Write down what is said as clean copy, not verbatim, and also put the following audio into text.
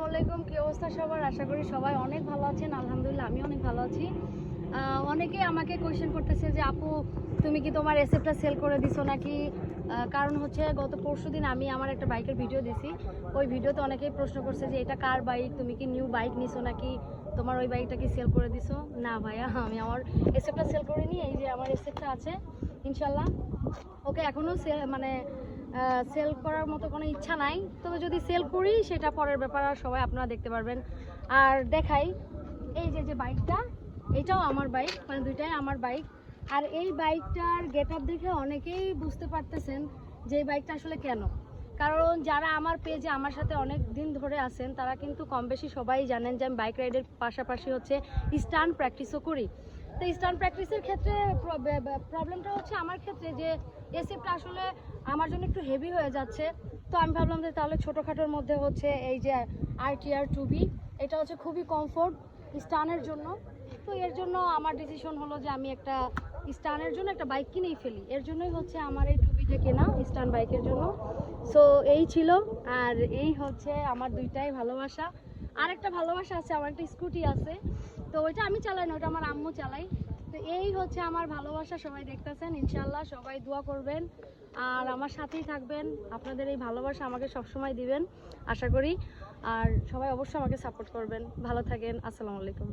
আসসালামু আলাইকুম, কি অবস্থা সবার? আশা করি সবাই অনেক ভালো আছেন। আলহামদুলিল্লাহ আমি অনেক ভালো আছি। অনেকেই আমাকে কোয়েশ্চেন করতেছে যে আপু তুমি কি তোমার এসএফটা সেল করে দিছো নাকি? কারণ হচ্ছে গত পরশুদিন আমি আমার একটা বাইকের ভিডিও দিছি। ওই ভিডিওতে অনেকেই প্রশ্ন করছে যে এটা কার বাইক, তুমি কি নিউ বাইক নিছো নাকি, তোমার ওই বাইকটা কি সেল করে দিছো? না ভাইয়া, আমি আমার এসএফটা সেল করিনি। এই যে আমার এসএফটা আছে ইনশাল্লাহ। ওকে এখনও মানে সেল করার মতো কোনো ইচ্ছা নাই, তবে যদি সেল করি সেটা পরের ব্যাপার, আর সবাই আপনারা দেখতে পারবেন। আর দেখাই, এই যে যে বাইকটা, এটাও আমার বাইক, মানে দুইটাই আমার বাইক। আর এই বাইকটার গেট আপ দেখে অনেকেই বুঝতে পারতেছেন যে এই বাইকটা আসলে কেন। কারণ যারা আমার পেজে আমার সাথে অনেক দিন ধরে আছেন তারা কিন্তু কম বেশি সবাই জানেন যে আমি বাইক রাইডের পাশাপাশি হচ্ছে স্টান্ট প্র্যাকটিসও করি। তো স্টান্ট প্র্যাকটিসের ক্ষেত্রে প্রবলেমটা হচ্ছে আমার ক্ষেত্রে যে এসএফটা আসলে আমার জন্য একটু হেভি হয়ে যাচ্ছে। তো আমি ভাবলাম যে তাহলে ছোটোখাটোর মধ্যে হচ্ছে এই যে RTR 2B, এটা হচ্ছে খুবই কমফোর্ট স্টানের জন্য। তো এর জন্য আমার ডিসিশন হলো যে আমি একটা স্টানের জন্য একটা বাইক কিনেই ফেলি। এর জন্যই হচ্ছে আমার এই 2Bটা কেনা, স্টান বাইকের জন্য। সো এই ছিল। আর এই হচ্ছে আমার দুইটাই ভালোবাসা। আরেকটা ভালোবাসা আছে, আমার একটা স্কুটি আছে, তো ওইটা আমি চালাই না, ওটা আমার আম্মু চালাই। তো এই হচ্ছে আমার ভালোবাসা, সবাই দেখতেছেন। ইনশাল্লাহ সবাই দোয়া করবেন আর আমার সাথেই থাকবেন। আপনাদের এই ভালোবাসা আমাকে সবসময় দিবেন আশা করি। আর সবাই অবশ্যই আমাকে সাপোর্ট করবেন। ভালো থাকেন। আসসালামু আলাইকুম।